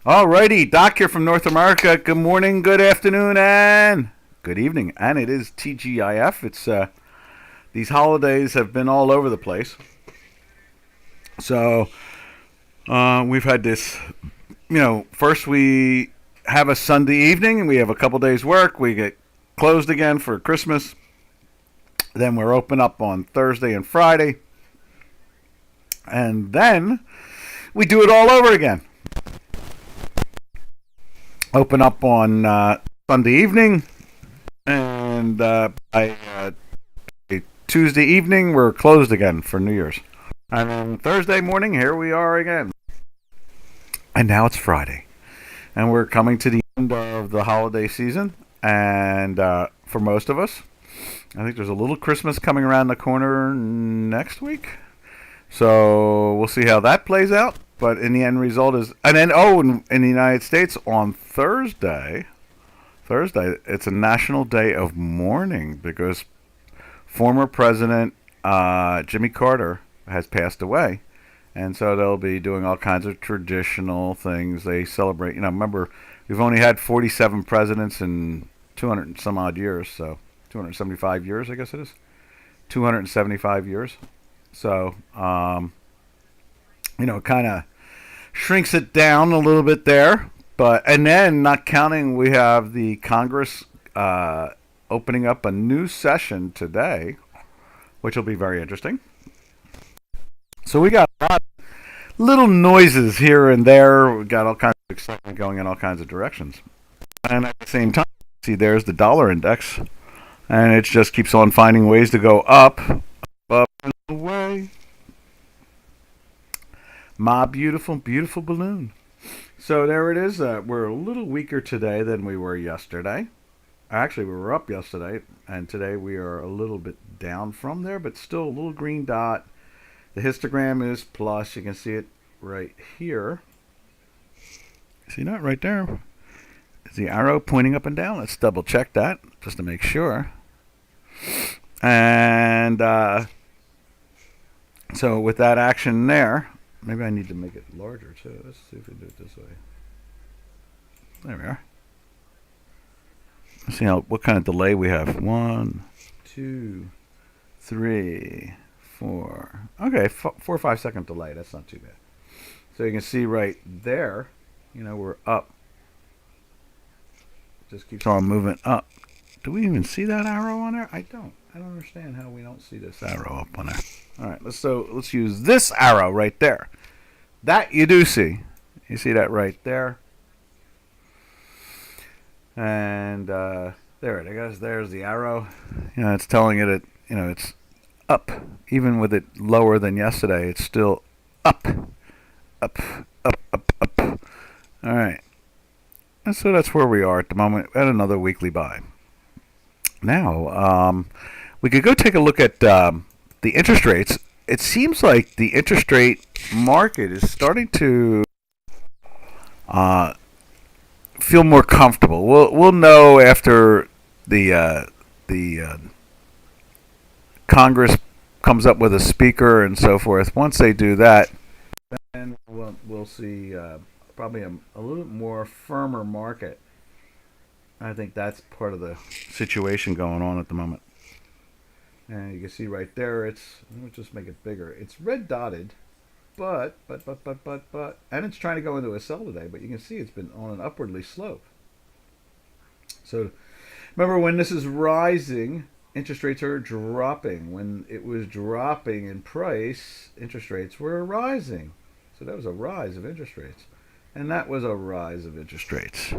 Alrighty, Doc here from North America. Good morning, good afternoon, and good evening. And it is TGIF. It's these holidays have been all over the place. So we've had this. First we have a Sunday evening, and we have a couple days work. We get closed again for Christmas. Then we're open up on Thursday and Friday, and then we do it all over again. Open up on Sunday evening, and by Tuesday evening we're closed again for New Year's. And then Thursday morning, here we are again. And now it's Friday, and we're coming to the end of the holiday season. And for most of us, I think there's a little Christmas coming around the corner next week. So we'll see how that plays out. But in the end result is, and then in the United States on Thursday, it's a national day of mourning because former President Jimmy Carter has passed away, and so they'll be doing all kinds of traditional things. They celebrate. Remember, we've only had 47 presidents in 200 and some odd years, so 275 years, I guess it is, 275 years. So, it kind of shrinks it down a little bit there. And then, not counting, we have the Congress opening up a new session today, which will be very interesting. So we got a lot of little noises here and there. We got all kinds of excitement going in all kinds of directions. And at the same time, see, there's the dollar index, and it just keeps on finding ways to go up and away. My beautiful, beautiful balloon. So there it is. We're a little weaker today than we were yesterday. Actually, we were up yesterday, and today we are a little bit down from there, but still a little green dot. The histogram is plus. You can see it right here. See that right there? Is the arrow pointing up and down? Let's double check that just to make sure. And so with that action there, maybe I need to make it larger too. Let's see if we do it this way. There we are. Let's see what kind of delay we have. 1, 2, 3, 4. Okay, 4 or 5 second delay. That's not too bad. So you can see right there, we're up. Just keeps on moving up. Do we even see that arrow on there? I don't understand how we don't see this arrow up on there. All right, let's use this arrow right there. That you do see. You see that right there. And there it is. There's the arrow. It's telling it it's up. Even with it lower than yesterday, it's still up. Up, up, up, up. All right. And so that's where we are at the moment at another weekly buy. Now, we could go take a look at the interest rates. It seems like the interest rate market is starting to feel more comfortable. We'll know after the Congress comes up with a speaker and so forth. Once they do that, then we'll see probably a little bit more firmer market. I think that's part of the situation going on at the moment. And you can see right there, let me just make it bigger. It's red dotted, but, and it's trying to go into a sell today, but you can see it's been on an upwardly slope. So remember, when this is rising, interest rates are dropping. When it was dropping in price, interest rates were rising. So that was a rise of interest rates. And that was a rise of interest rates.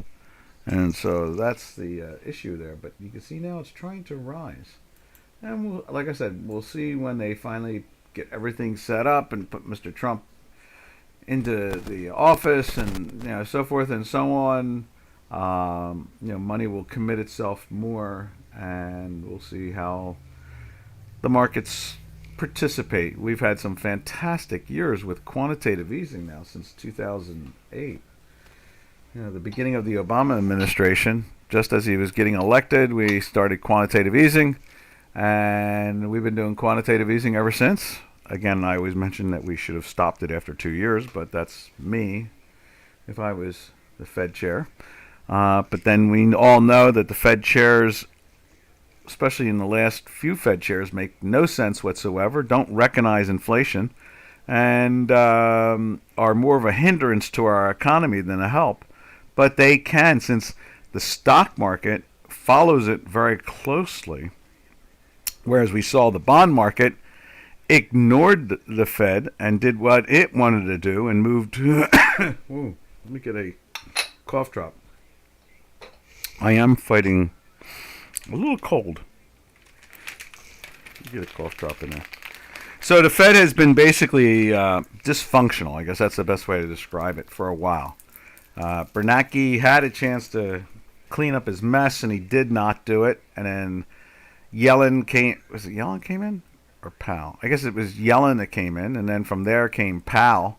And so that's the issue there. But you can see now it's trying to rise. And like I said, we'll see when they finally get everything set up and put Mr. Trump into the office and so forth and so on. Money will commit itself more, and we'll see how the markets participate. We've had some fantastic years with quantitative easing now since 2008. The beginning of the Obama administration, just as he was getting elected, we started quantitative easing. And we've been doing quantitative easing ever since. Again, I always mention that we should have stopped it after 2 years, but that's me. If I was the Fed chair. But then we all know that the Fed chairs, especially in the last few Fed chairs, make no sense whatsoever, don't recognize inflation, and are more of a hindrance to our economy than a help. But they can, since the stock market follows it very closely, whereas we saw the bond market ignored the Fed and did what it wanted to do and moved to. Ooh, let me get a cough drop. I am fighting a little cold. Get a cough drop in there. So the Fed has been basically dysfunctional. I guess that's the best way to describe it for a while. Bernanke had a chance to clean up his mess, and he did not do it. And then Yellen came. Was it Yellen came in or Powell? I guess it was Yellen that came in, and then from there came Powell.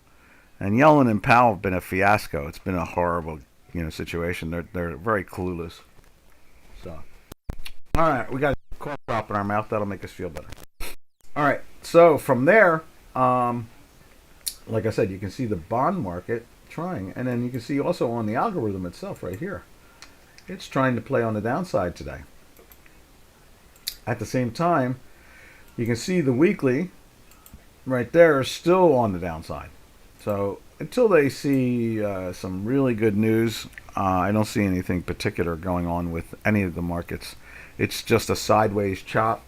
And Yellen and Powell have been a fiasco. It's been a horrible, situation. They're very clueless. So, all right, we got a cough drop in our mouth. That'll make us feel better. All right, so from there, like I said, you can see the bond market trying, and then you can see also on the algorithm itself right here, it's trying to play on the downside today. At the same time, you can see the weekly right there is still on the downside. So until they see some really good news, I don't see anything particular going on with any of the markets. It's just a sideways chop.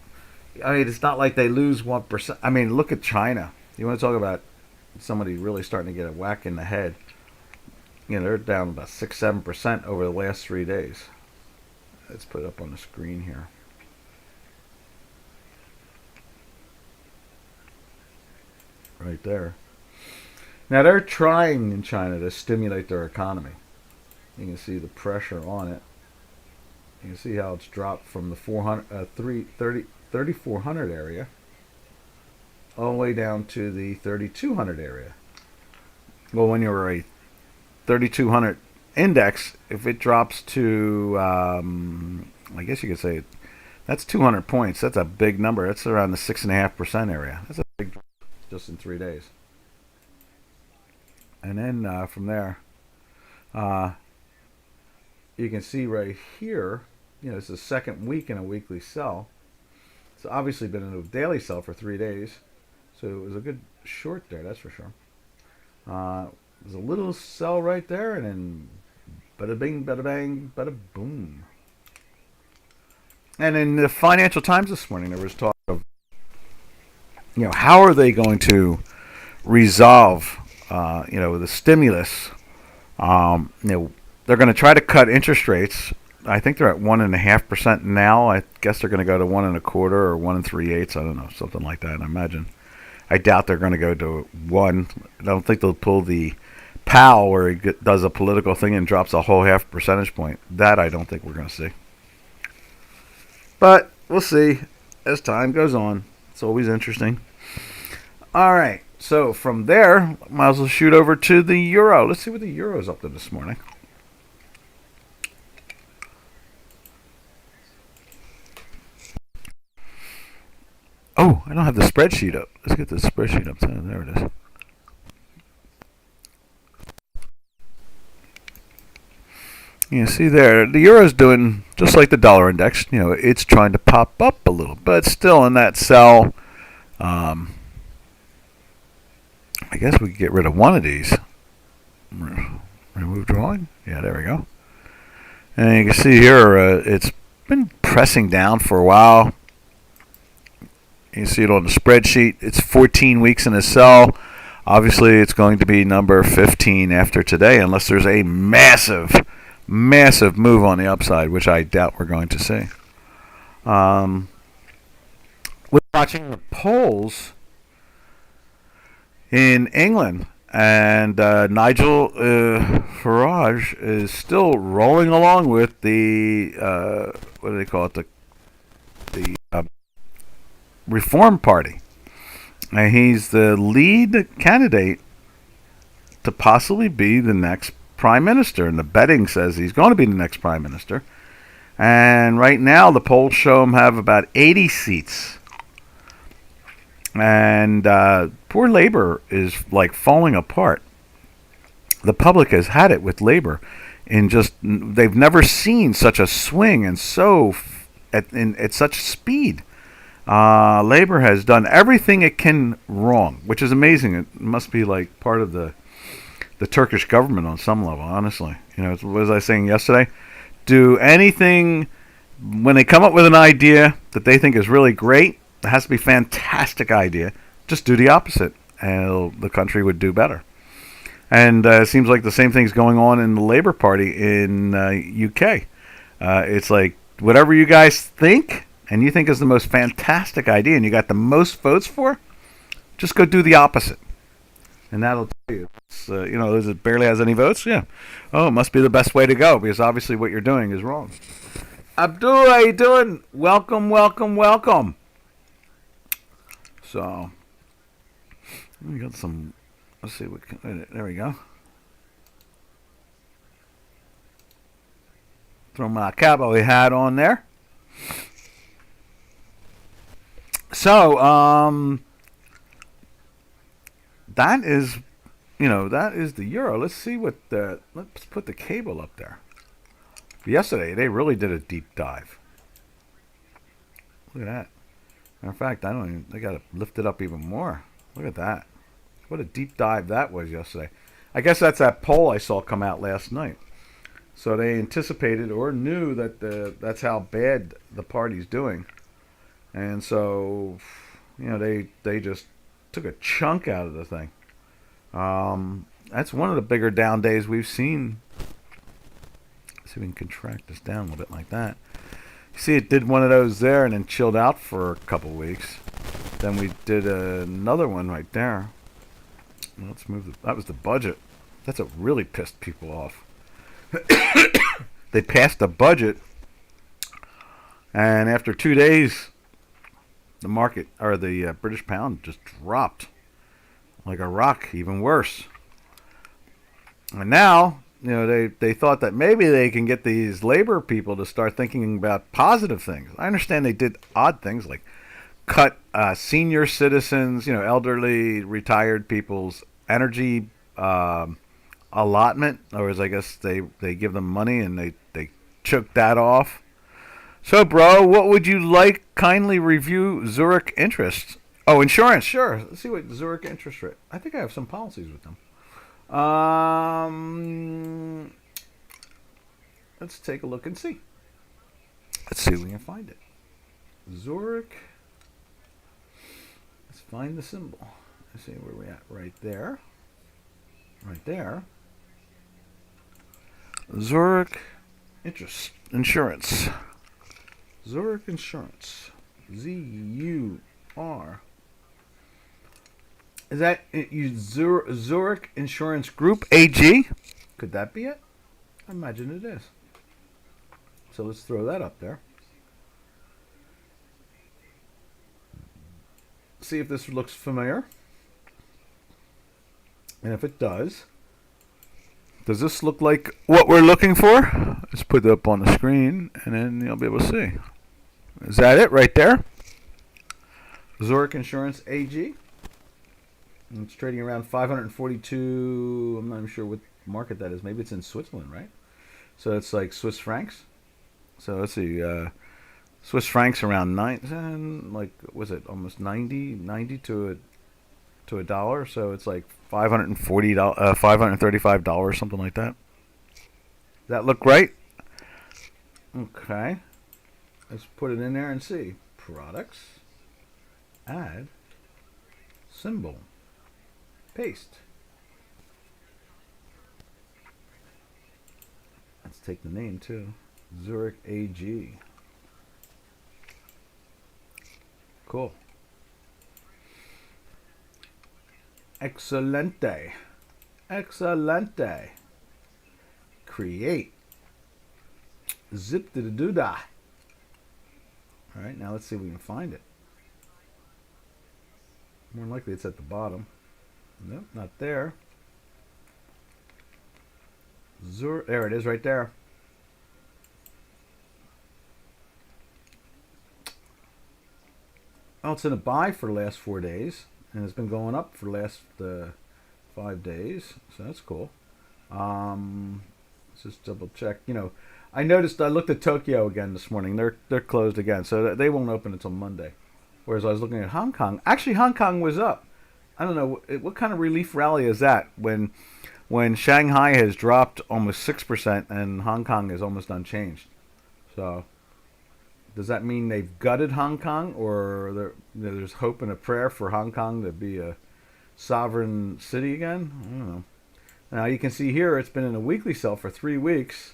I mean, it's not like they lose 1%. I mean, look at China. You want to talk about somebody really starting to get a whack in the head. They're down about 6-7% over the last 3 days. Let's put it up on the screen here. Right there. Now, they're trying in China to stimulate their economy. You can see the pressure on it. You can see how it's dropped from the 3,400 area all the way down to the 3,200 area. Well, when you're a 3,200 index, if it drops to, I guess you could say, that's 200 points. That's a big number. That's around the 6.5% area. That's a big drop just in 3 days. And then from there, you can see right here, it's the second week in a weekly sell. It's obviously been in a daily sell for 3 days. So it was a good short there, that's for sure. There's a little sell right there, and then bada bing, bada bang, bada boom. And in the Financial Times this morning, there was talk of, how are they going to resolve, the stimulus. They're going to try to cut interest rates. I think they're at 1.5% now. I guess they're going to go to 1.25 or 1 3/8. I don't know, something like that. I imagine. I doubt they're going to go to 1. I don't think they'll pull the Powell where he does a political thing and drops a whole 0.5 percentage point. That I don't think we're going to see. But we'll see as time goes on. It's always interesting. All right. So from there, might as well shoot over to the euro. Let's see what the euro's up to this morning. Oh, I don't have the spreadsheet up. Let's get the spreadsheet up. There it is. You see there, the euro's doing just like the dollar index. It's trying to pop up a little, but it's still in that sell. I guess we could get rid of one of these. Remove drawing. Yeah, there we go. And you can see here, it's been pressing down for a while. You can see it on the spreadsheet. It's 14 weeks in a sell. Obviously, it's going to be number 15 after today, unless there's a massive move on the upside, which I doubt we're going to see. We're watching the polls in England, and Nigel Farage is still rolling along with the what do they call it, the Reform Party, and he's the lead candidate to possibly be the next prime minister, and the betting says he's going to be the next prime minister. And right now the polls show him have about 80 seats. And poor Labour is like falling apart. the public has had it with labor, in just they've never seen such a swing and at such speed. Labor has done everything it can wrong, which is amazing. It must be like part of the Turkish government on some level. Honestly, what was I saying yesterday? Do anything when they come up with an idea that they think is really great. It has to be a fantastic idea. Just do the opposite, and the country would do better. And it seems like the same thing's going on in the Labour Party in UK. It's like whatever you guys think, and you think is the most fantastic idea, and you got the most votes for, just go do the opposite, and that'll tell you. It barely has any votes. Yeah. Oh, it must be the best way to go because obviously what you're doing is wrong. Abdul, how you doing? Welcome, welcome, welcome. So, we got some. Let's see. There we go. Throw my cowboy hat on there. So, that is, that is the euro. Let's see let's put the cable up there. Yesterday, they really did a deep dive. Look at that. Matter of fact, they got to lift it up even more. Look at that. What a deep dive that was yesterday. I guess that's that poll I saw come out last night. So they anticipated or knew that that's how bad the party's doing. And so, they just took a chunk out of the thing. That's one of the bigger down days we've seen. Let's see if we can contract this down a little bit like that. You see, it did one of those there and then chilled out for a couple weeks. Then we did another one right there. Let's move. That was the budget. That's what really pissed people off. They passed the budget, and after 2 days, the market or the British pound just dropped like a rock. Even worse. And now, they thought that maybe they can get these labor people to start thinking about positive things. I understand they did odd things like cut senior citizens, elderly, retired people's energy allotment. Or as I guess they give them money and they choke that off. So, bro, what would you like? Kindly review Zurich interest. Oh, insurance, sure. Let's see what Zurich interest rate. I think I have some policies with them. Let's take a look and see. Let's see if we can find it. Zurich. Let's find the symbol. Let's see where we're at. Right there. Right there. Zurich insurance. Zurich insurance. Z-U-R. Is that Zurich Insurance Group AG? Could that be it? I imagine it is. So let's throw that up there. See if this looks familiar. And if it does this look like what we're looking for? Let's put it up on the screen and then you'll be able to see. Is that it right there? Zurich Insurance AG. And it's trading around 542. I'm not even sure what market that is. Maybe it's in Switzerland, right? So it's like Swiss francs. So let's see. Swiss francs around was it almost 90 to a dollar? So it's like $535, something like that. Does that look right? Okay. Let's put it in there and see. Products. Add. Symbol. Paste. Let's take the name too. Zurich AG. Cool. Excelente. Excelente. Create. Zip to the doodah. Alright, now let's see if we can find it. More likely it's at the bottom. Nope, not there. There it is right there. Oh, it's in a buy for the last 4 days. And it's been going up for the last 5 days. So that's cool. Let's just double check. I noticed I looked at Tokyo again this morning. They're closed again, so they won't open until Monday. Whereas I was looking at Hong Kong. Actually, Hong Kong was up. I don't know what kind of relief rally is that when Shanghai has dropped almost 6% and Hong Kong is almost unchanged. So does that mean they've gutted Hong Kong, or there's hope and a prayer for Hong Kong to be a sovereign city again? I don't know. Now you can see here it's been in a weekly sell for 3 weeks.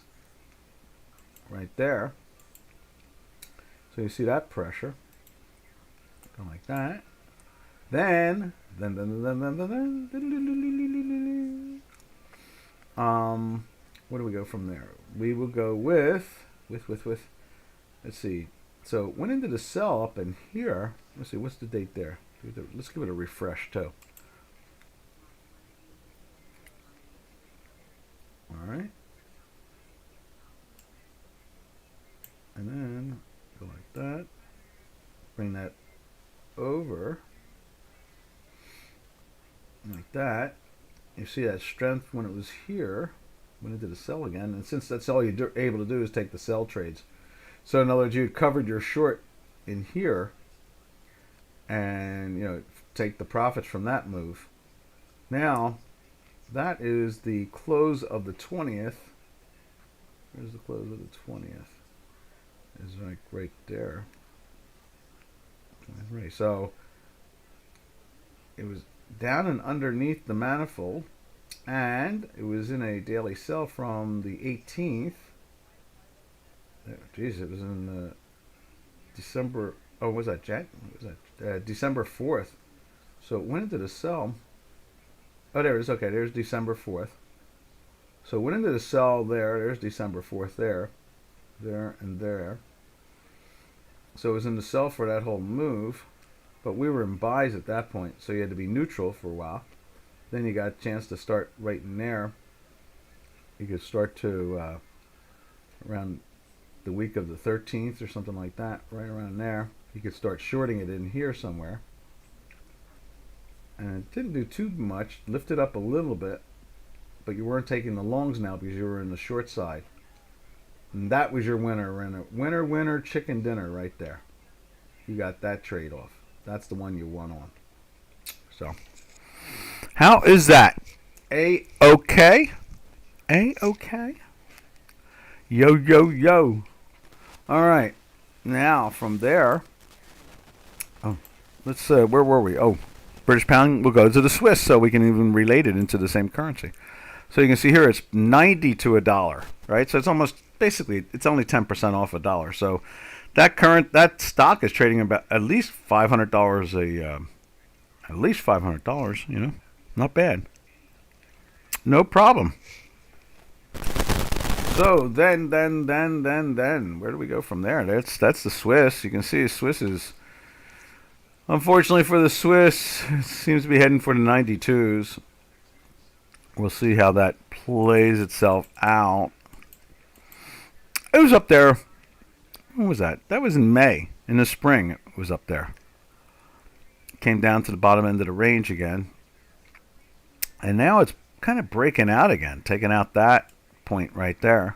Right there. So you see that pressure. Go like that. Then where do we go from there? We will go with let's see. So went into the sell up in here. Let's see, what's the date there? Let's give it a refresh too. Alright. And then go like that. Bring that over. Like that. You see that strength when it was here. Went into the sell again. And since that's all you're able to do is take the sell trades. So in other words, you covered your short in here. And, take the profits from that move. Now, that is the close of the 20th. Where's the close of the 20th? Is like right there. Right. So it was down and underneath the manifold, and it was in a daily sell from the 18th. Geez, it was in December. Oh, was that Jan? Was that December 4th? So it went into the sell. Oh, there it is. Okay, there's December 4th. So it went into the sell there. There's December 4th there, and there. So it was in the sell for that whole move, but we were in buys at that point, so you had to be neutral for a while. Then you got a chance to start right in there. You could start to around the week of the 13th or something like that, right around there. You could start shorting it in here somewhere. And it didn't do too much, lifted up a little bit, but you weren't taking the longs now because you were in the short side. And that was your winner. Winner, chicken dinner right there. You got that trade off. That's the one you won on. So, how is that? A-okay? A-okay? Yo, yo, yo. All right. Now, from there, let's, where were we? Oh, British pound will go to the Swiss, so we can even relate it into the same currency. So you can see here it's 90 to a dollar, right? So it's almost, basically, it's only 10% off a dollar. So that stock is trading about at least $500 at least $500, not bad. No problem. So then, where do we go from there? That's the Swiss. You can see the Swiss is, unfortunately for the Swiss, it seems to be heading for the 92s. We'll see how that plays itself out. It was up there. When was that? That was in May. In the spring, it was up there. Came down to the bottom end of the range again. And now it's kind of breaking out again, taking out that point right there.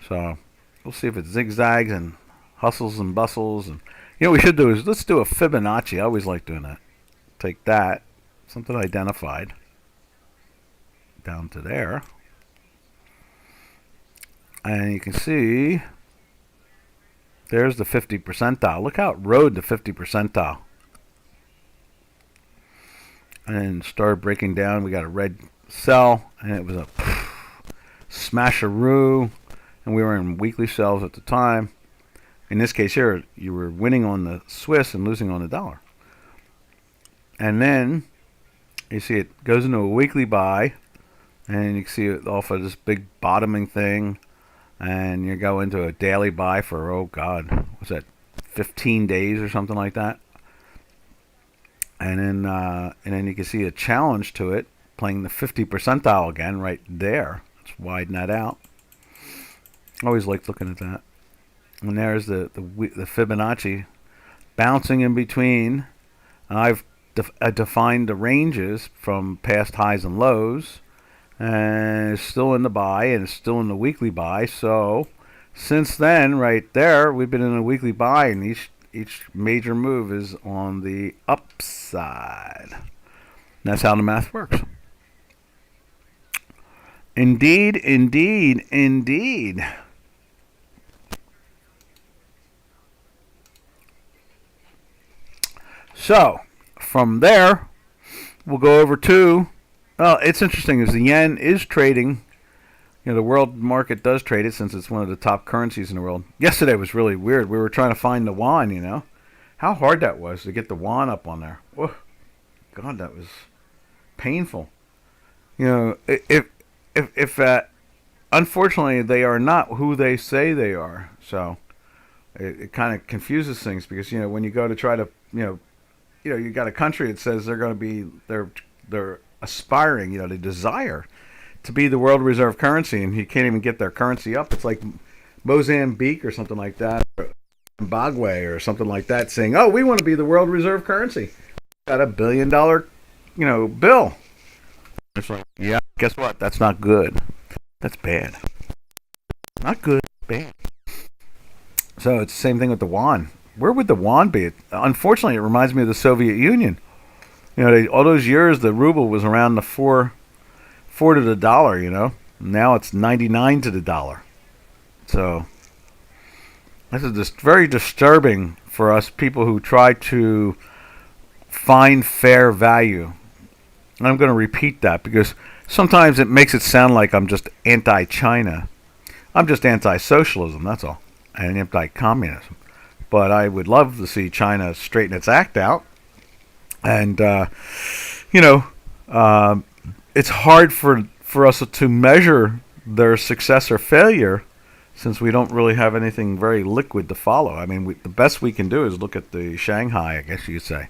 So we'll see if it zigzags and hustles and bustles. And what we should do is let's do a Fibonacci. I always like doing that. Take that, something identified, down to there. And you can see there's the 50 percentile. Look how it rode the 50 percentile. And started breaking down. We got a red sell, and it was a smasheroo. And we were in weekly sells at the time. In this case here, you were winning on the Swiss and losing on the dollar. And then you see it goes into a weekly buy. And you can see it off of this big bottoming thing. And you go into a daily buy for, oh God, what's that, 15 days or something like that. And then you can see a challenge to it, playing the 50 percentile again right there. Let's widen that out. Always like looking at that. And there's the Fibonacci bouncing in between. And I've defined the ranges from past highs and lows. and it's still in the buy, and it's still in the weekly buy. So since then, right there, we've been in a weekly buy, and each major move is on the upside. That's how the math works. Indeed, indeed, indeed. So from there, we'll go over to. Well, it's interesting as the yen is trading. The world market does trade it since it's one of the top currencies in the world. Yesterday was really weird. We were trying to find the yuan. How hard that was to get the yuan up on there. Oh, God, that was painful. If unfortunately they are not who they say they are, so it kind of confuses things because when you go to try to you got a country that says they're going to be they're aspiring, they desire to be the world reserve currency, and you can't even get their currency up. It's like Mozambique or something like that, or Zimbabwe or something like that, saying, "Oh, we want to be the world reserve currency." Got $1 billion, bill. It's like, yeah, guess what? That's not good. That's bad. Not good. Bad. So it's the same thing with the yuan. Where would the yuan be? Unfortunately, it reminds me of the Soviet Union. All those years the ruble was around the four to the dollar. Now it's 99 to the dollar. So this is just very disturbing for us people who try to find fair value. And I'm going to repeat that because sometimes it makes it sound like I'm just anti-China. I'm just anti-socialism, that's all, and anti-communism. But I would love to see China straighten its act out. And, it's hard for us to measure their success or failure since we don't really have anything very liquid to follow. I mean, the best we can do is look at the Shanghai, I guess you could say.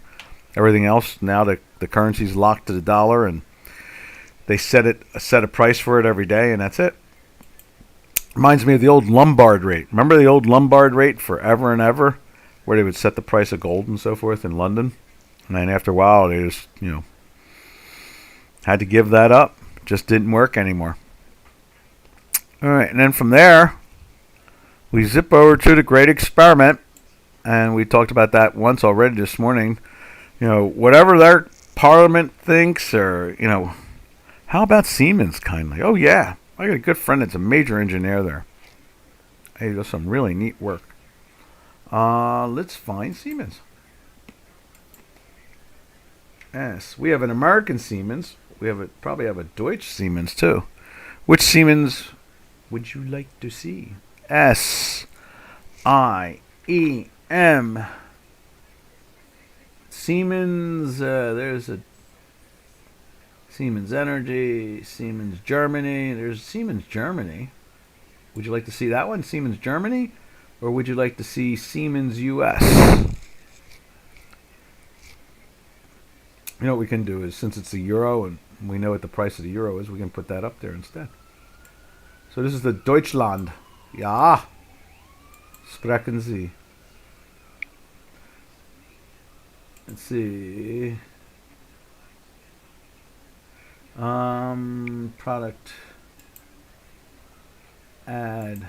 Everything else, now the currency's locked to the dollar, and they set a price for it every day, and that's it. Reminds me of the old Lombard rate. Remember the old Lombard rate forever and ever, where they would set the price of gold and so forth in London? And then after a while, they just, had to give that up. Just didn't work anymore. All right, and then from there, we zip over to the Great Experiment, and we talked about that once already this morning. Whatever their parliament thinks, or, how about Siemens, kindly? Oh, yeah. I got a good friend that's a major engineer there. He does some really neat work. Let's find Siemens. Yes, we have an American Siemens. We probably have a Deutsch Siemens, too. Which Siemens would you like to see? SIEM. Siemens, there's a Siemens Energy, Siemens Germany. There's Siemens Germany. Would you like to see that one, Siemens Germany? Or would you like to see Siemens US? What we can do is, since it's the euro and we know what the price of the euro is, we can put that up there instead. So this is the Deutschland. Ja. Sprechen Sie. Let's see. Product. Add.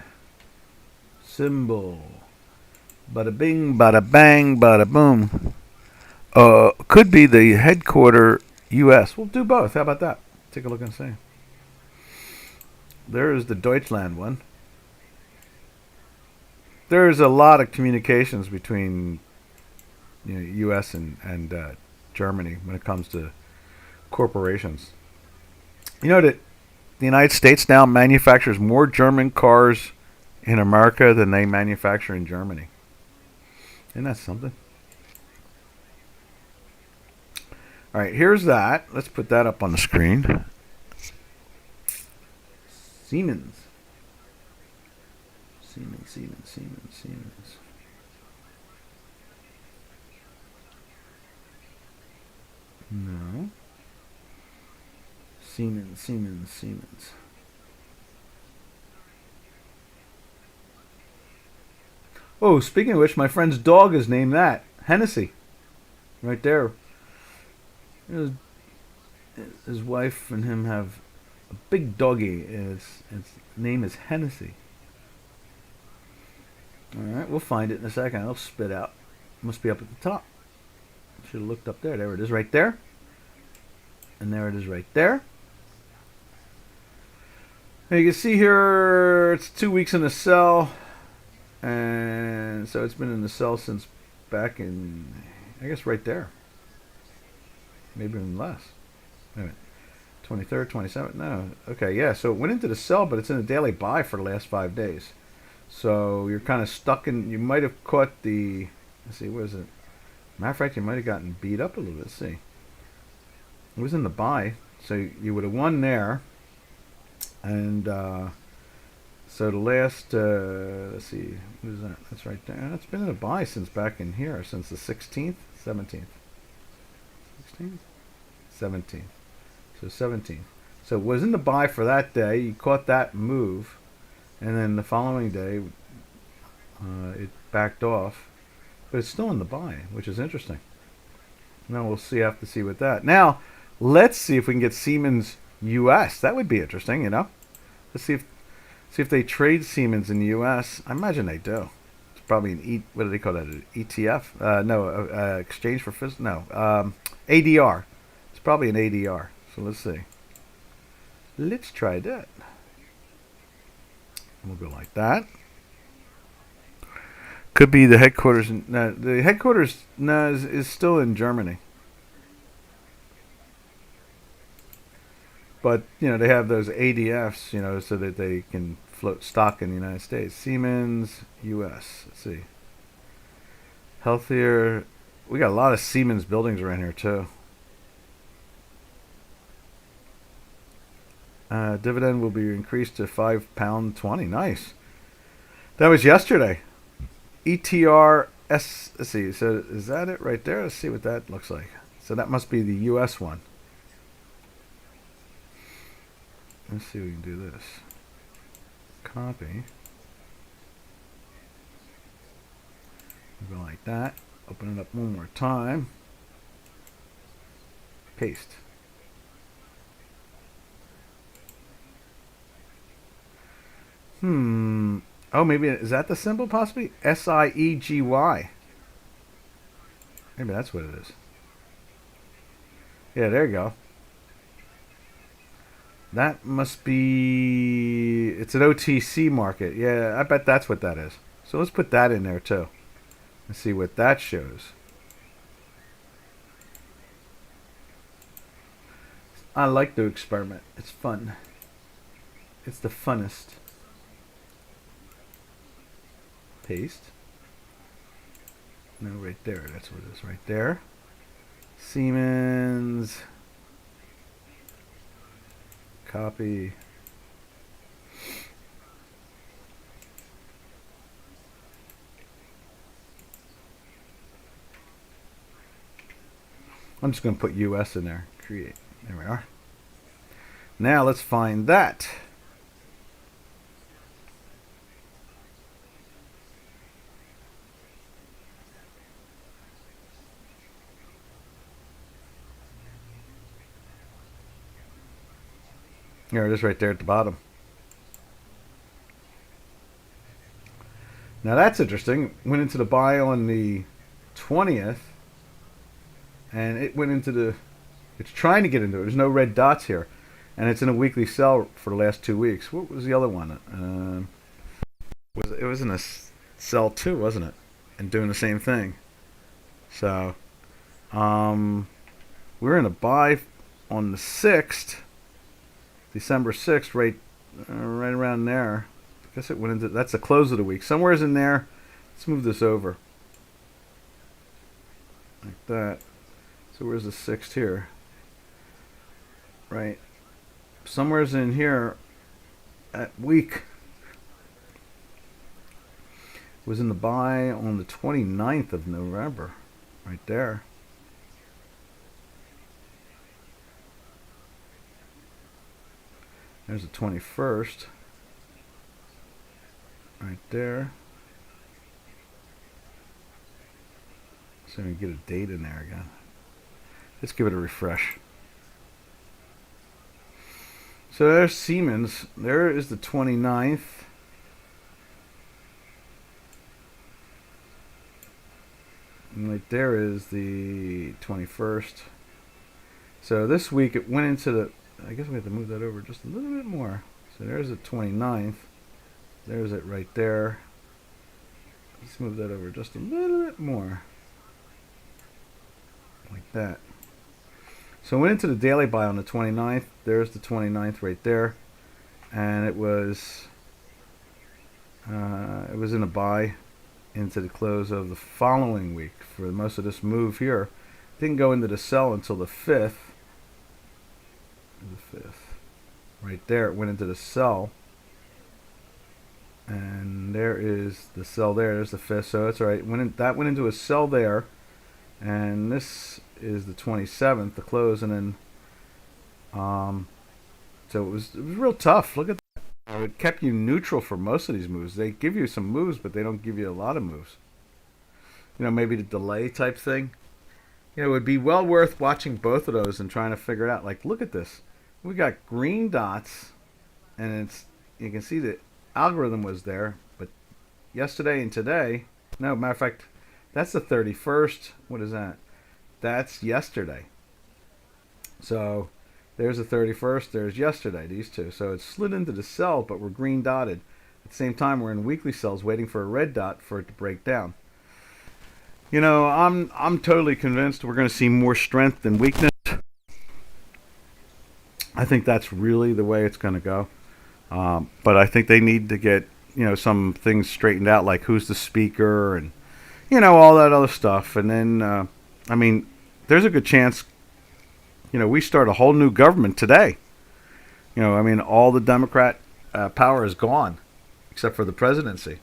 Symbol. Bada bing, bada bang, bada boom. Could be the headquarter U.S. We'll do both. How about that? Take a look and see. There is the Deutschland one. There's a lot of communications between U.S. and Germany when it comes to corporations. You know that the United States now manufactures more German cars in America than they manufacture in Germany. Isn't that something? All right, here's that. Let's put that up on the screen. Siemens. Siemens. No. Siemens. Oh, speaking of which, my friend's dog is named that. Hennessy. Right there. His wife and him have a big doggy. Its name is Hennessy. All right, we'll find it in a second. It'll spit out. Must be up at the top. Should have looked up there. There it is, right there. And there it is, right there. Now you can see here it's 2 weeks in the cell, and so it's been in the cell since back in, I guess, right there. Maybe even less. Wait a minute. 23rd, 27th? No. Okay, yeah. So it went into the cell, but it's in a daily buy for the last 5 days. So you're kind of stuck in. You might have caught the. Let's see, what is it? Matter of fact, you might have gotten beat up a little bit. Let's see. It was in the buy, so you would have won there. And so the last. Let's see. What is that? That's right there. That's been in a buy since back in here, since the 16th, 17th. 16th? 17th. So 17th. So it was in the buy for that day. You caught that move. And then the following day, it backed off. But it's still in the buy, which is interesting. Now we'll see. Have to see with that. Now, let's see if we can get Siemens US. That would be interesting, you know. Let's see if they trade Siemens in the US. I imagine they do. It's probably an what do they call that? An ETF? No, exchange for ADR. It's probably an ADR. So let's see. Let's try that. We'll go like that. Could be the headquarters. No, the headquarters is still in Germany. But, you know, they have those ADFs, you know, so that they can float stock in the United States. Siemens US. Let's see. Healthier. We got a lot of Siemens buildings around here, too. Dividend will be increased to £5.20. Nice. That was yesterday. ETRS. Let's see. So is that it right there? Let's see what that looks like. So that must be the US one. Let's see if we can do this. Copy. We'll go like that. Open it up one more time. Paste. Oh, maybe is that the symbol possibly? SIEGY. Maybe that's what it is. Yeah, there you go. That must be. It's an OTC market. Yeah, I bet that's what that is. So let's put that in there too. Let's see what that shows. I like to experiment. It's fun. It's the funnest. Paste. No, right there. That's what it is. Right there. Siemens. Copy. I'm just going to put US in there. Create. There we are. Now let's find that. There it is right there at the bottom. Now that's interesting. Went into the buy on the 20th. And it went into the... It's trying to get into it. There's no red dots here. And it's in a weekly sell for the last 2 weeks. What was the other one? It was in a sell too, wasn't it? And doing the same thing. So, we're in a buy on the 6th. December 6th, right around there. I guess it went into, that's the close of the week. Somewhere's in there. Let's move this over. Like that. So where's the 6th here? Right. Somewhere's in here at week. Was in the buy on the 29th of November. Right there. There's the 21st. Right there. So we get a date in there again. Let's give it a refresh. So there's Siemens. There is the 29th. And right there is the 21st. So this week it went into the... I guess we have to move that over just a little bit more. So there's the 29th. There's it right there. Let's move that over just a little bit more. Like that. So I went into the daily buy on the 29th. There's the 29th right there. And it was in a buy into the close of the following week for most of this move here. Didn't go into the sell until the 5th. The 5th. Right there, it went into the sell. And there is the sell there. There's the 5th, so that's all right. That went into a sell there. And this is the 27th, the close, and then so it was real tough. Look at that. It kept you neutral for most of these moves. They give you some moves, but they don't give you a lot of moves. Maybe the delay type thing. It would be well worth watching both of those and trying to figure it out. Like, look at this. We got green dots, and you can see the algorithm was there, but yesterday and today, no, matter of fact, that's the 31st. What is that? That's yesterday. So there's the 31st. There's yesterday, these two. So it slid into the sell, but we're green dotted. At the same time, we're in weekly sells waiting for a red dot for it to break down. I'm totally convinced we're going to see more strength than weakness. I think that's really the way it's going to go. But I think they need to get, some things straightened out, like who's the speaker and, all that other stuff. And then, there's a good chance, we start a whole new government today. All the Democrat power is gone, except for the presidency.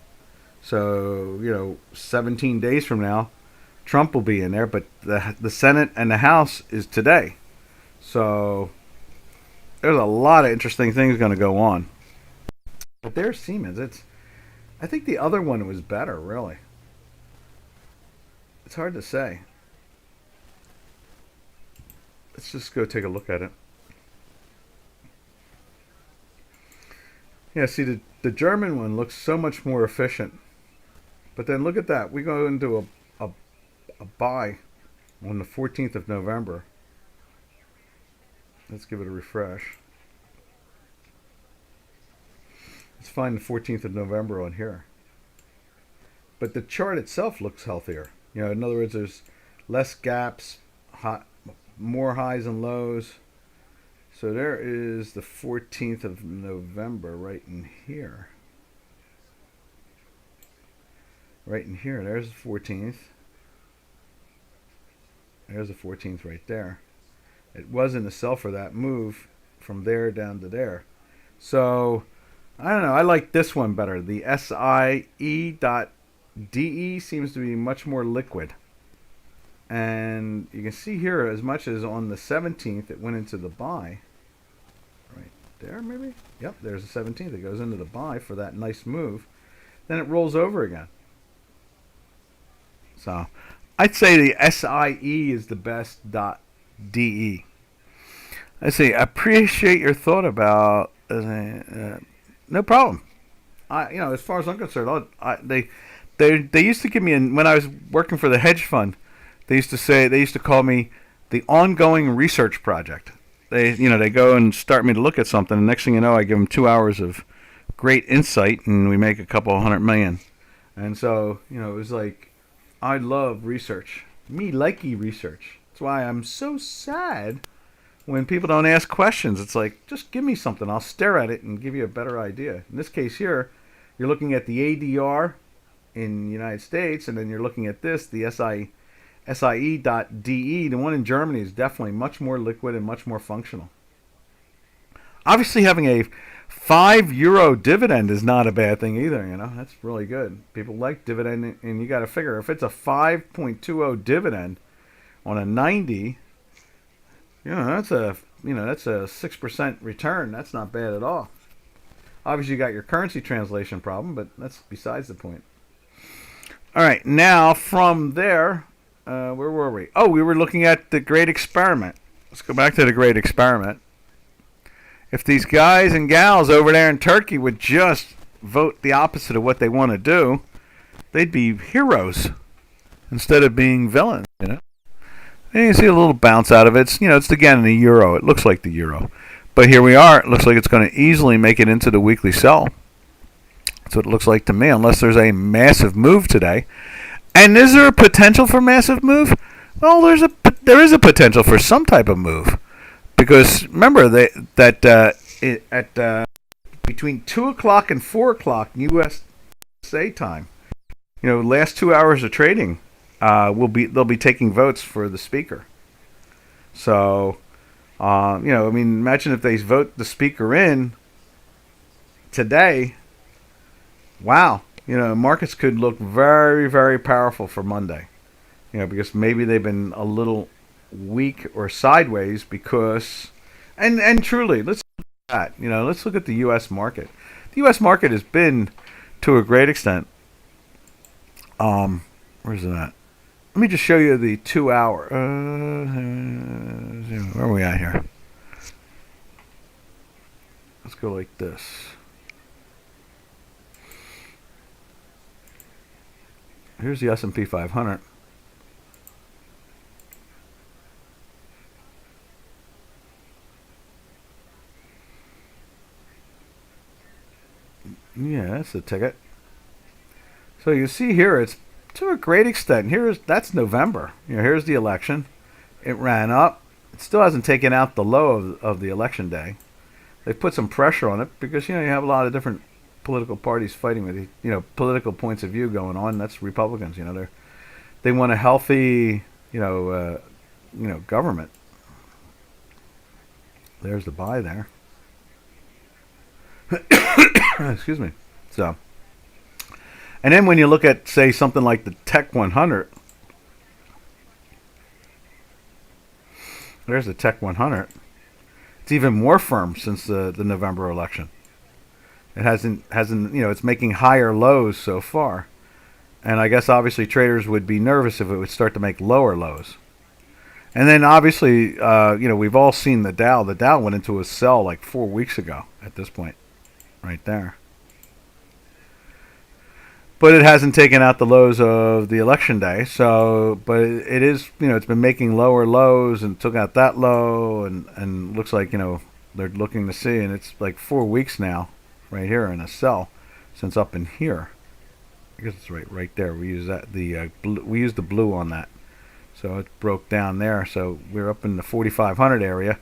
So, 17 days from now, Trump will be in there, but the Senate and the House is today. So there's a lot of interesting things going to go on. But there's Siemens. I think the other one was better, really. It's hard to say. Let's just go take a look at it. Yeah, see, the German one looks so much more efficient. But then look at that. We go into a buy on the 14th of November. Let's give it a refresh. Let's find the 14th of November on here. But the chart itself looks healthier. In other words, there's less gaps, more highs and lows. So there is the 14th of November right in here. Right in here. There's the 14th. There's the 14th right there. It was in the sell for that move from there down to there. So, I don't know. I like this one better. The SIE.DE seems to be much more liquid. And you can see here, as much as on the 17th, it went into the buy. Right there, maybe? Yep, there's the 17th. It goes into the buy for that nice move. Then it rolls over again. So, I'd say the SIE is the best .DE. I say, appreciate your thought about... no problem. As far as I'm concerned, they used to give me, when I was working for the hedge fund, they used to call me the ongoing research project. They go and start me to look at something, and next thing you know, I give them 2 hours of great insight, and we make a couple $100 million. And so, it was like, I love research. Me likey research. That's why I'm so sad when people don't ask questions. It's like, just give me something. I'll stare at it and give you a better idea. In this case here, you're looking at the ADR in the United States, and then you're looking at this, the SIE.DE. The one in Germany is definitely much more liquid and much more functional. Obviously, having a €5 dividend is not a bad thing either. That's really good. People like dividend, and you got to figure if it's a 5.20 dividend on a 90, that's a 6% return. That's not bad at all. Obviously, you got your currency translation problem, but that's besides the point. All right, now from there, where were we? Oh, we were looking at the Great Experiment. Let's go back to the Great Experiment. If these guys and gals over there in Turkey would just vote the opposite of what they want to do, they'd be heroes instead of being villains. And you see a little bounce out of it. It's again the euro. It looks like the euro, but here we are. It looks like it's going to easily make it into the weekly sell. That's what it looks like to me, unless there's a massive move today. And is there a potential for massive move? Well, there is a potential for some type of move, because remember at between 2 o'clock and 4 o'clock USA time, last 2 hours of trading, they'll be taking votes for the speaker. So, imagine if they vote the speaker in today. Wow, markets could look very, very powerful for Monday. Because maybe they've been a little weak or sideways because, and truly, let's look at that. Let's look at the U.S. market. The U.S. market has been, to a great extent, where's it at? Let me just show you the 2 hour. Where are we at here? Let's go like this. Here's the S&P 500. Yeah, that's the ticket. So you see here, it's to a great extent. That's November. Here's the election. It ran up. It still hasn't taken out the low of the election day. They've put some pressure on it because you have a lot of different political parties fighting with political points of view going on. That's Republicans. They want a healthy government. There's the buy there. Excuse me. So, and then when you look at, say, something like the Tech 100, there's the Tech 100. It's even more firm since the November election. It hasn't it's making higher lows so far, and I guess obviously traders would be nervous if it would start to make lower lows. And then obviously, we've all seen the Dow. The Dow went into a sell like 4 weeks ago at this point, right there. But it hasn't taken out the lows of the election day. So, but it is, it's been making lower lows and took out that low, and looks like, they're looking to see, and it's like 4 weeks now, right here in a sell, since up in here. I guess it's right there. We use that we use the blue on that. So it broke down there. So we're up in the 4,500 area,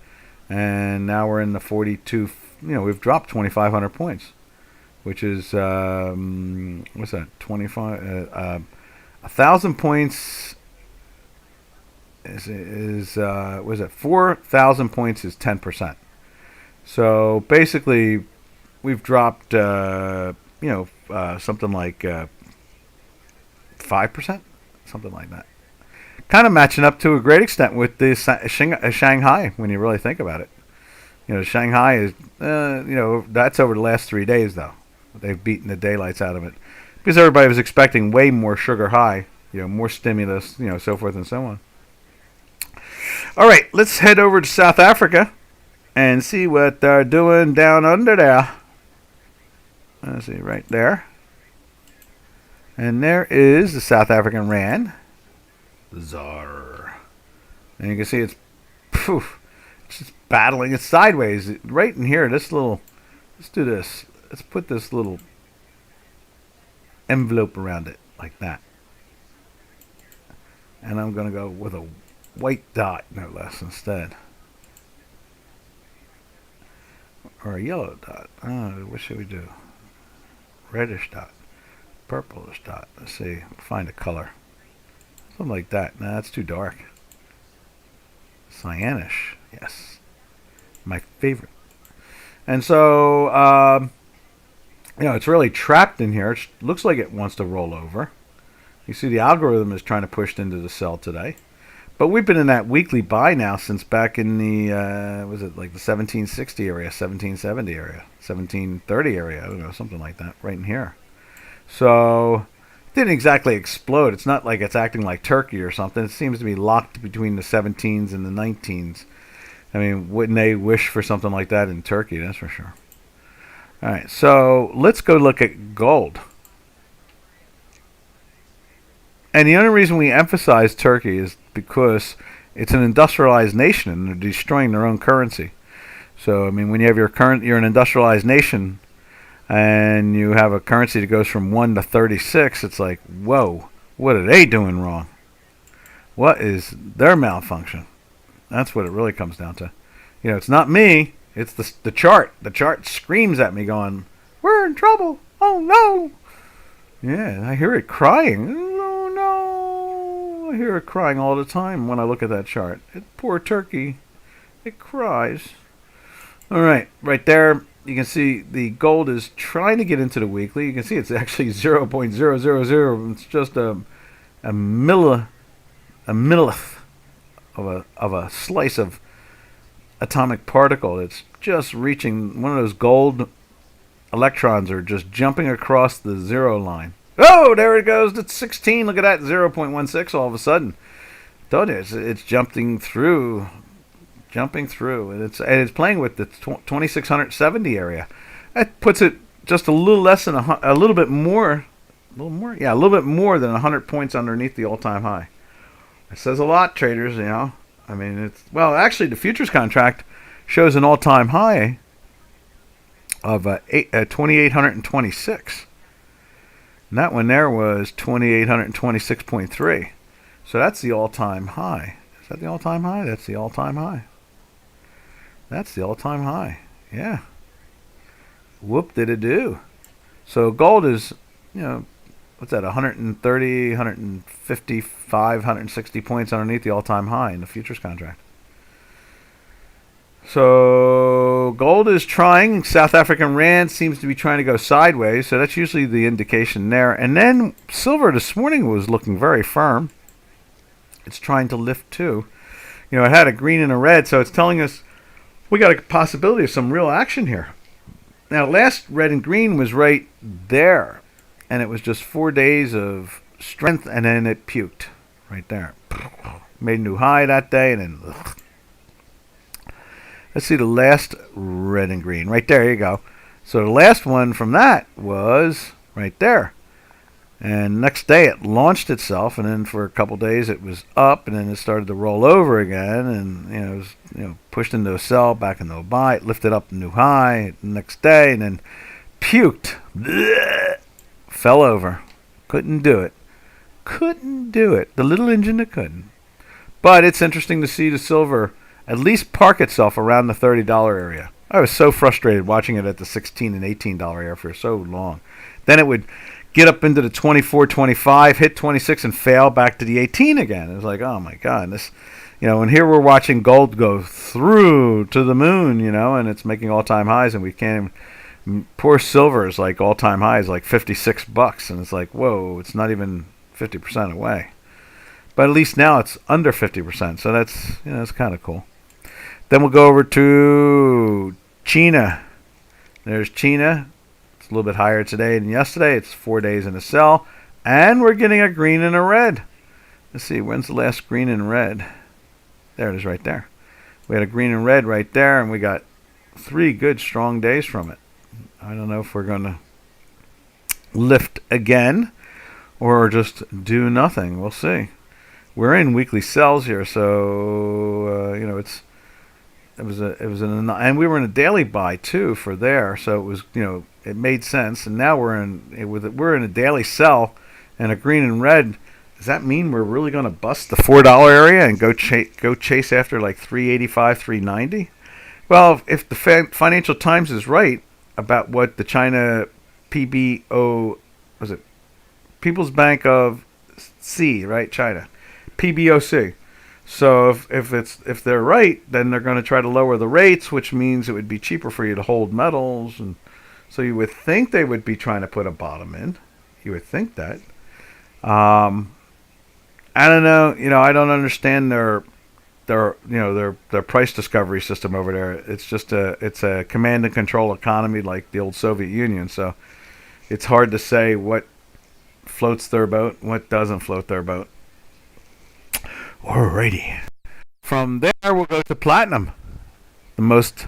and now we're in the 42. We've dropped 2,500 points, which is what's that? 1,000 points is was it 4,000 points is 10%. So basically, we've dropped something like 5%, something like that. Kind of matching up to a great extent with the Shanghai when you really think about it. Shanghai is, that's over the last 3 days, though. They've beaten the daylights out of it. Because everybody was expecting way more sugar high, more stimulus, so forth and so on. All right, let's head over to South Africa and see what they're doing down under there. Let's see, right there. And there is the South African Rand. ZAR. And you can see it's just battling it sideways. Right in here, let's do this. Let's put this little envelope around it, like that. And I'm going to go with a white dot, no less, instead. Or a yellow dot. What should we do? Reddish dot. Purplish dot. Let's see. Find a color. Something like that. Nah, that's too dark. Cyanish. Yes. My favorite. And so, it's really trapped in here. It looks like it wants to roll over. You see the algorithm is trying to push into the sell today. But we've been in that weekly buy now since back in the, was it like the 1760 area, 1770 area, 1730 area, I don't know, something like that, right in here. So, it didn't exactly explode. It's not like it's acting like Turkey or something. It seems to be locked between the 17s and the 19s. I mean, wouldn't they wish for something like that in Turkey? That's for sure. All right, so let's go look at gold. And the only reason we emphasize Turkey is because it's an industrialized nation and they're destroying their own currency. So, I mean, when you have you're an industrialized nation and you have a currency that goes from 1 to 36, it's like, whoa, what are they doing wrong? What is their malfunction? That's what it really comes down to. You know, it's not me, it's the chart. The chart screams at me going, we're in trouble. Oh, no. Yeah, I hear it crying. Oh, no. I hear it crying all the time when I look at that chart. Poor turkey. It cries. All right, right there, you can see the gold is trying to get into the weekly. You can see it's actually 0.000. It's just a millionth of a slice of atomic particle. It's just reaching one of those gold electrons are just jumping across the zero line. Oh, there it goes. It's 16. Look at that, 0.16 all of a sudden. Told you, it's jumping through, and it's playing with the 2670 area. That puts it just a little less than a little bit more, a little bit more than 100 points underneath the all-time high. It says a lot, traders. You know, I mean, actually, the futures contract shows an all-time high of 2,826. And that one there was 2,826.3. So that's the all-time high. Is that the all-time high? That's the all-time high. That's the all-time high. Yeah. Whoop did it do. So gold is, you know, what's that, 130, 155, 160 points underneath the all-time high in the futures contract. So gold is trying. South African rand seems to be trying to go sideways. So that's usually the indication there. And then silver this morning was looking very firm. It's trying to lift too. You know, it had a green and a red. So it's telling us we got a possibility of some real action here. Now, last red and green was right there. And it was just 4 days of strength. And then it puked right there. Made a new high that day. And then... ugh. Let's see the last red and green. Right there, you go. So the last one from that was right there. And next day it launched itself, and then for a couple days it was up, and then it started to roll over again, and it was pushed into a sell, back into a buy. It lifted up a new high the next day, and then puked. Blech, fell over. Couldn't do it. The little engine that couldn't. But it's interesting to see the silver at least park itself around the $30 area. I was so frustrated watching it at the $16 and $18 area for so long. Then it would get up into the 24, 25, hit 26 and fail back to the 18 again. It was like, oh my God, this, and here we're watching gold go through to the moon, and it's making all-time highs, and we can't. Poor silver is like all-time highs, like $56, and it's like, whoa, it's not even 50% away. But at least now it's under 50%, so that's kind of cool. Then we'll go over to China. There's China. It's a little bit higher today than yesterday. It's 4 days in a sell. And we're getting a green and a red. Let's see, when's the last green and red? There it is right there. We had a green and red right there, and we got 3 good, strong days from it. I don't know if we're going to lift again or just do nothing. We'll see. We're in weekly sells here, so and we were in a daily buy too for there, so it was it made sense. And now we're in a daily sell and a green and red. Does that mean we're really going to bust the $4 area and go chase after like 385, 390? Well, if the Financial Times is right about what the China PBO was it People's Bank of C, right? China PBOC. So if they're right, then they're going to try to lower the rates, which means it would be cheaper for you to hold metals, and so you would think they would be trying to put a bottom in. You would think that. I don't know. I don't understand their price discovery system over there. It's a command and control economy like the old Soviet Union. So it's hard to say what floats their boat, what doesn't float their boat. Alrighty. From there, we'll go to platinum. the most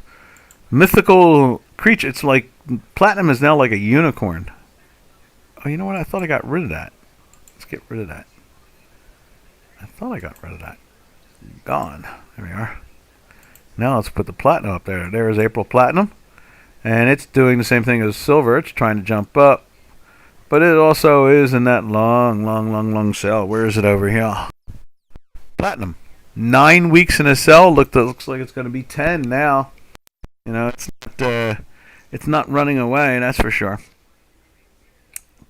mythical creature. It's like platinum is now like a unicorn. Oh, you know what? I thought I got rid of that. Let's get rid of that. I thought I got rid of that. Gone. There we are. Now let's put the platinum up there. There's April Platinum. And it's doing the same thing as silver. It's trying to jump up. But it also is in that long cell. Where is it over here? Platinum. 9 weeks in a cell. Looks like it's going to be 10 now. You know, it's not running away, that's for sure.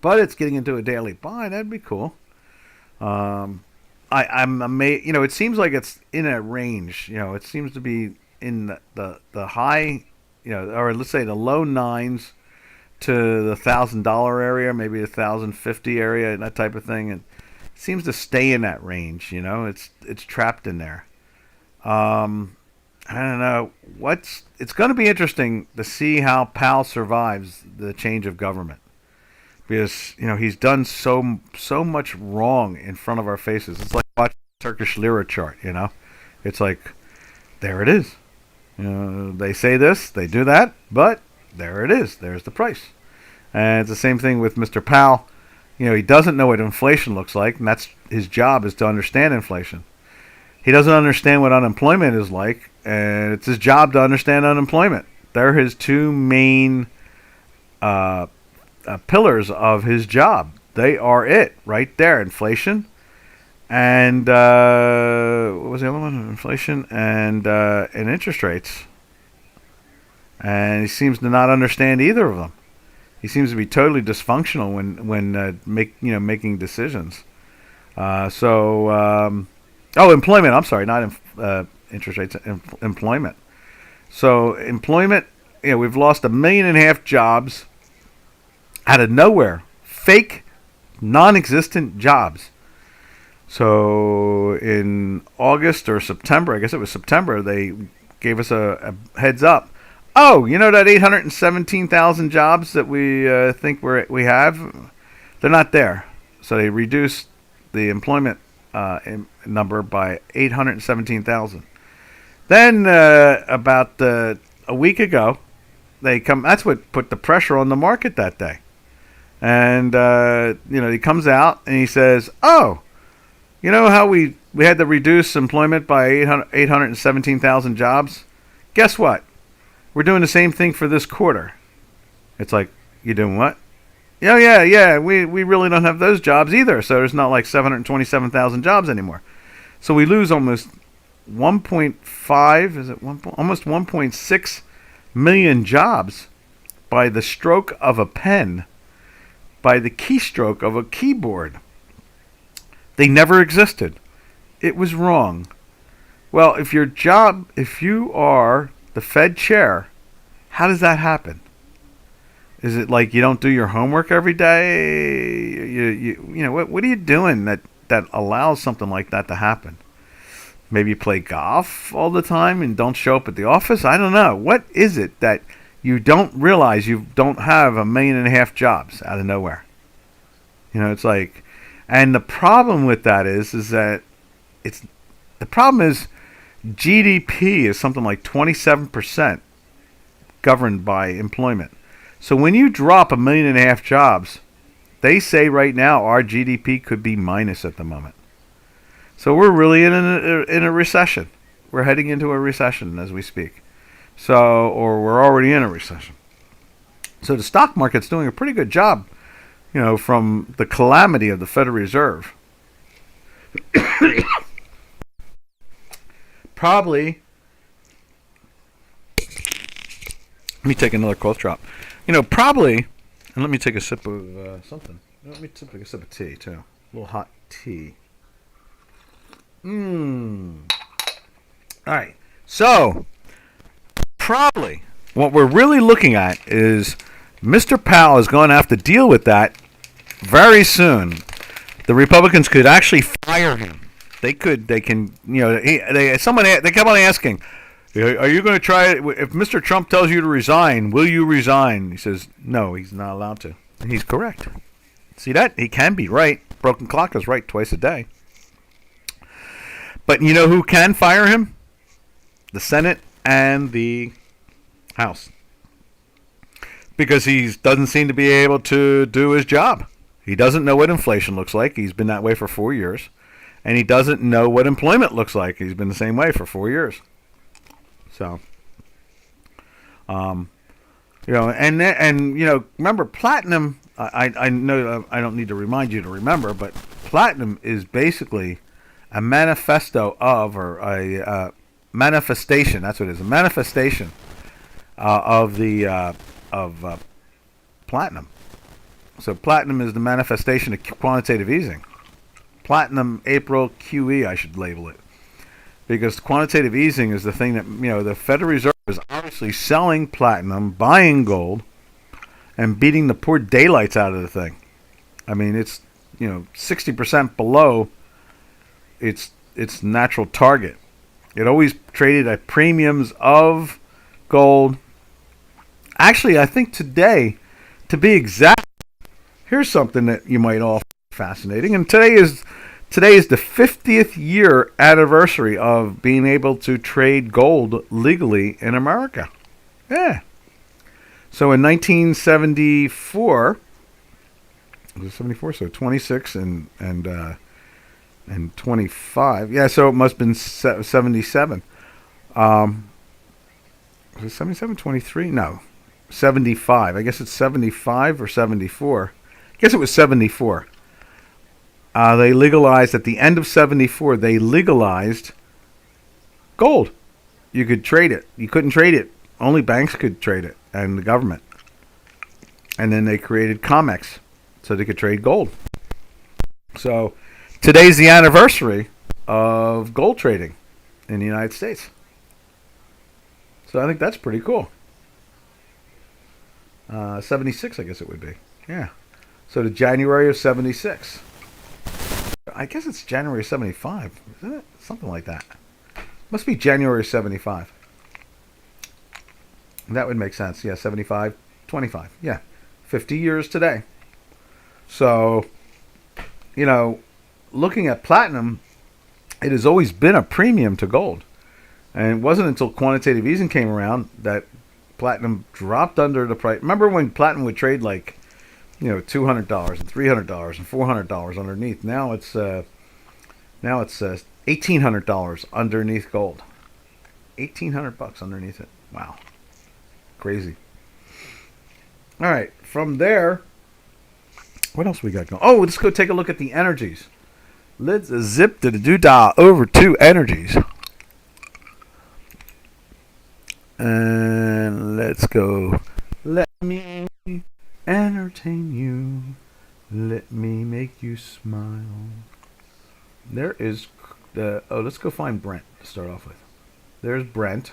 But it's getting into a daily buy. That'd be cool. I'm amazed. You know, it seems like it's in a range. You know, it seems to be in the high, you know, or let's say the low nines to the $1,000 area, maybe the $1,050 area, and that type of thing, and it seems to stay in that range. You know, it's trapped in there. I don't know it's going to be interesting to see how Powell survives the change of government, because you know he's done so much wrong in front of our faces. It's like watching the Turkish lira chart. You know, it's like there it is. You know, they say this, they do that, but there it is. There's the price. And it's the same thing with Mr. Powell. You know, he doesn't know what inflation looks like, and that's his job, is to understand inflation. He doesn't understand what unemployment is like, and it's his job to understand unemployment. They're his two main pillars of his job. They are it right there. Inflation and what was the other one? Inflation and interest rates. And he seems to not understand either of them. He seems to be totally dysfunctional when making decisions. Employment. I'm sorry, not interest rates. Employment. So employment. You know, we've lost 1.5 million jobs out of nowhere. Fake, non-existent jobs. So in August or September, I guess it was September, they gave us a heads up. Oh, you know that 817,000 jobs that we think we have? They're not there. So they reduced the employment number by 817,000. Then about a week ago, they come. That's what put the pressure on the market that day. And he comes out and he says, "Oh, you know how we had to reduce employment by 817,000 jobs? Guess what? We're doing the same thing for this quarter." It's like, you doing what? Yeah. We really don't have those jobs either. So there's not like 727,000 jobs anymore. So we lose almost 1.5, almost 1.6 million jobs by the stroke of a pen, by the keystroke of a keyboard. They never existed. It was wrong. Well, if you are the Fed chair, how does that happen? Is it like you don't do your homework every day? What are you doing that allows something like that to happen? Maybe you play golf all the time and don't show up at the office? I don't know. What is it that you don't realize you don't have 1.5 million jobs out of nowhere? You know, it's like, and the problem with that is that the problem is GDP is something like 27% governed by employment. So when you drop 1.5 million jobs, they say right now our GDP could be minus at the moment. So we're really in a recession. We're heading into a recession as we speak. Or we're already in a recession. So the stock market's doing a pretty good job, from the calamity of the Federal Reserve. Probably. Let me take another cough drop. Probably, and let me take a sip of something. Let me take a sip of tea, too. A little hot tea. All right. So, probably, what we're really looking at is Mr. Powell is going to have to deal with that very soon. The Republicans could actually fire him. They can, they kept on asking, are you going to try it? If Mr. Trump tells you to resign, will you resign? He says, no, he's not allowed to. And he's correct. See that? He can be right. Broken clock is right twice a day. But you know who can fire him? The Senate and the House, because he doesn't seem to be able to do his job. He doesn't know what inflation looks like. He's been that way for 4 years. And he doesn't know what employment looks like. He's been the same way for 4 years. So, um, remember platinum. I know I don't need to remind you to remember, but platinum is basically a manifesto of, or a manifestation. That's what it is. A manifestation of platinum. So platinum is the manifestation of quantitative easing. Platinum April QE, I should label it, because quantitative easing is the thing that the Federal Reserve is obviously selling platinum, buying gold, and beating the poor daylights out of the thing. I mean, it's 60% below its natural target. It always traded at premiums of gold. Actually, I think today, to be exact, here's something that you might all find fascinating. And today is the 50th year anniversary of being able to trade gold legally in America. Yeah. So in 1974, was it 74? So 26 and 25. Yeah. So it must have been 77. Was it 77? 23? No, 75. I guess it's 75 or 74. I guess it was 74. They legalized, at the end of 74, they legalized gold. You could trade it. You couldn't trade it. Only banks could trade it, and the government. And then they created COMEX so they could trade gold. So today's the anniversary of gold trading in the United States. So I think that's pretty cool. 76, I guess it would be. Yeah. So the January of 76. I guess it's January 75, isn't it? Something like that. Must be January 75. That would make sense. Yeah, 75, 25. Yeah, 50 years today. So, looking at platinum, it has always been a premium to gold. And it wasn't until quantitative easing came around that platinum dropped under the price. Remember when platinum would trade like $200 and $300 and $400 underneath. Now it's $1,800 underneath gold. $1,800 underneath it. Wow, crazy. All right, from there, what else we got going? Oh, let's go take a look at the energies. Let's zip to the DocDow over to energies, and let's go. Let me entertain you. Let me make you smile. There is let's go find Brent to start off with. There's Brent.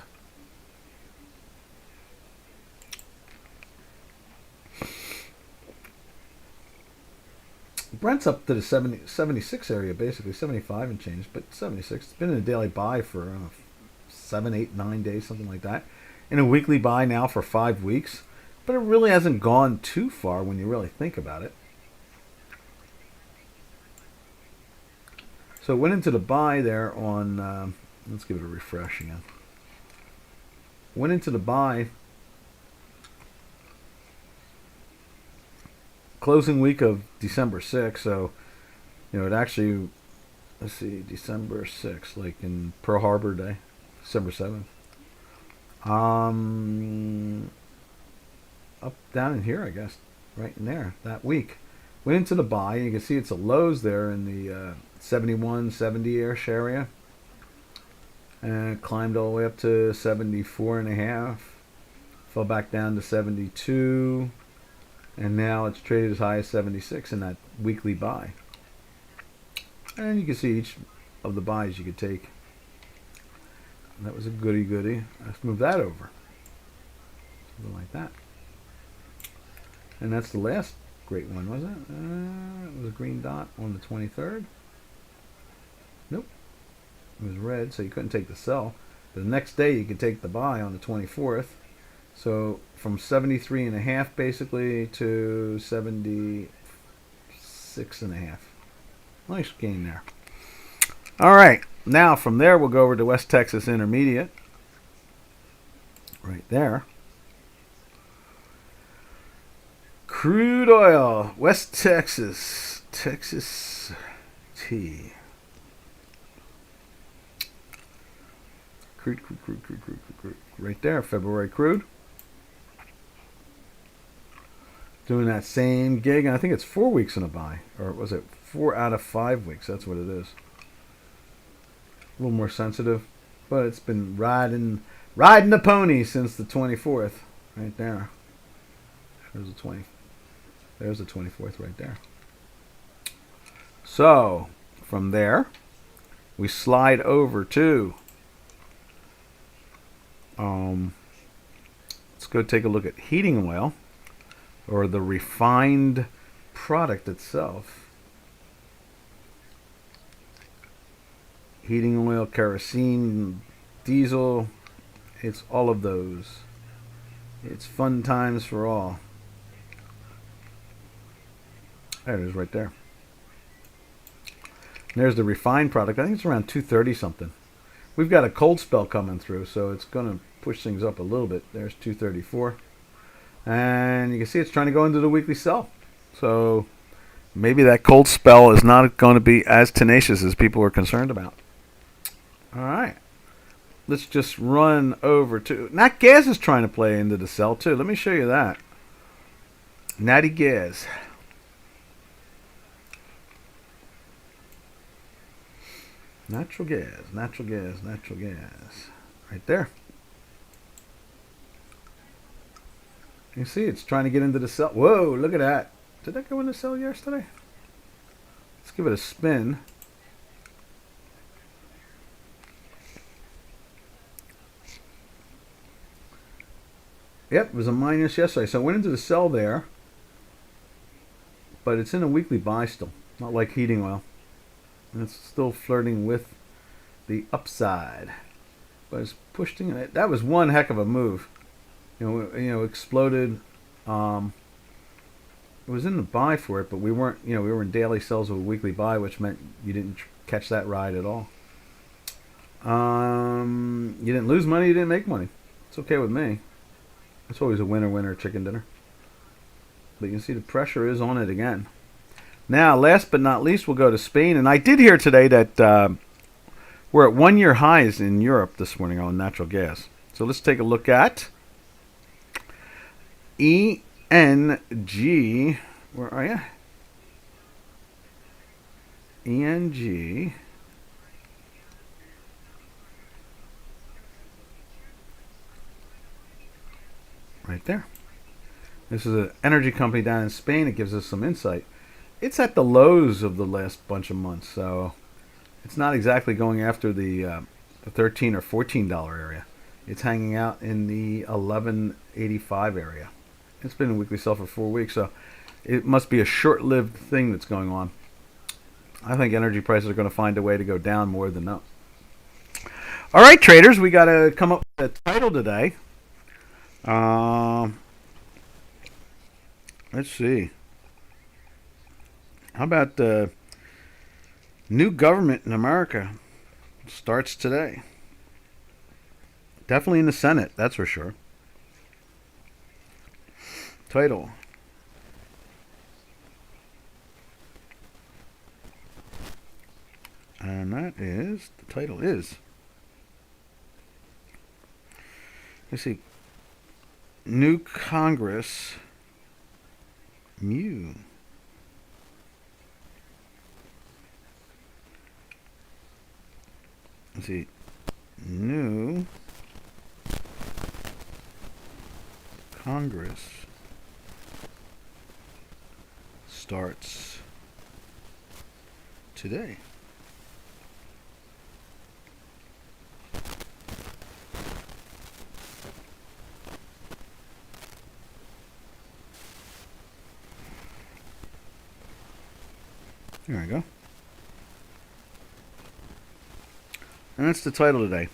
Brent's up to the 76 area, basically 75 and change, but 76. It's been in a daily buy for 7, 8, 9 days, something like that. In a weekly buy now for 5 weeks. But it really hasn't gone too far when you really think about it. So it went into the buy there on, let's give it a refresh again. Went into the buy closing week of December 6th. So, it actually, let's see, December 6th, like in Pearl Harbor Day, December 7th. Up down in here, I guess, right in there that week. Went into the buy, and you can see it's a lows there in the 71, 70-ish area, and climbed all the way up to 74 and a half, fell back down to 72, and now it's traded as high as 76 in that weekly buy. And you can see each of the buys you could take. And that was a goody. Let's move that over, something like that. And that's the last great one, was it? It was a green dot on the 23rd. Nope. It was red, so you couldn't take the sell. But the next day you could take the buy on the 24th. So from 73 and a half basically to 76 and a half. Nice gain there. All right. Now from there we'll go over to West Texas Intermediate. right there. Crude oil, West Texas, Texas tea. Crude. Right there, February crude. Doing that same gig, and I think it's 4 weeks in a buy. Or was it 4 out of 5 weeks? That's what it is. A little more sensitive, but it's been riding the pony since the 24th. Right there. There's the 20. There's the 24th right there. So, from there, we slide over to let's go take a look at heating oil, or the refined product itself. Heating oil, kerosene, diesel, it's all of those. It's fun times for all. There it is right there. And there's the refined product. I think it's around 230 something. We've got a cold spell coming through, so it's going to push things up a little bit. There's 234. And you can see it's trying to go into the weekly sell. So maybe that cold spell is not going to be as tenacious as people are concerned about. All right. Let's just run over to... Nat Gas is trying to play into the sell, too. Let me show you that. Natty Gas. Natural gas. Right there. You see, it's trying to get into the sell. Whoa, look at that. Did that go into sell yesterday? Let's give it a spin. Yep, it was a minus yesterday. So I went into the sell there. But it's in a weekly buy still. Not like heating oil. And it's still flirting with the upside. But it's pushed in. That was one heck of a move. You know, exploded. It was in the buy for it, but we weren't. We were in daily sells of a weekly buy, which meant you didn't catch that ride at all. You didn't lose money. You didn't make money. It's okay with me. It's always a winner chicken dinner. But you can see the pressure is on it again. Now, last but not least, we'll go to Spain. And I did hear today that we're at 1-year highs in Europe this morning on natural gas. So let's take a look at ENG. Where are you? ENG. Right there. This is an energy company down in Spain. It gives us some insight. It's at the lows of the last bunch of months, so it's not exactly going after the $13 or $14 area. It's hanging out in the $11.85 area. It's been a weekly sell for 4 weeks, so it must be a short-lived thing that's going on. I think energy prices are going to find a way to go down more than up. All right, traders, we got to come up with a title today. Let's see. How about the new government in America starts today? Definitely in the Senate, that's for sure. Title. And that is, the title is, let's see, New Congress, Mew. Let's see, New Congress starts today. There we go. And that's the title today,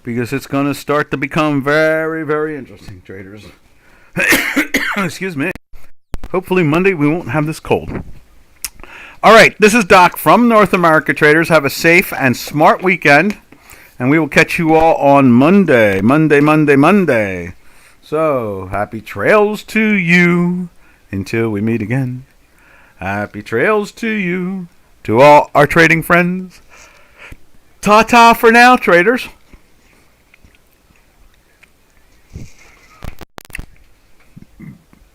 because it's going to start to become very, very interesting, traders. Excuse me. Hopefully Monday we won't have this cold. All right, this is Doc from North America Traders. Have a safe and smart weekend. And we will catch you all on Monday. Monday. So, happy trails to you until we meet again. Happy trails to you, to all our trading friends. Ta-ta for now, traders.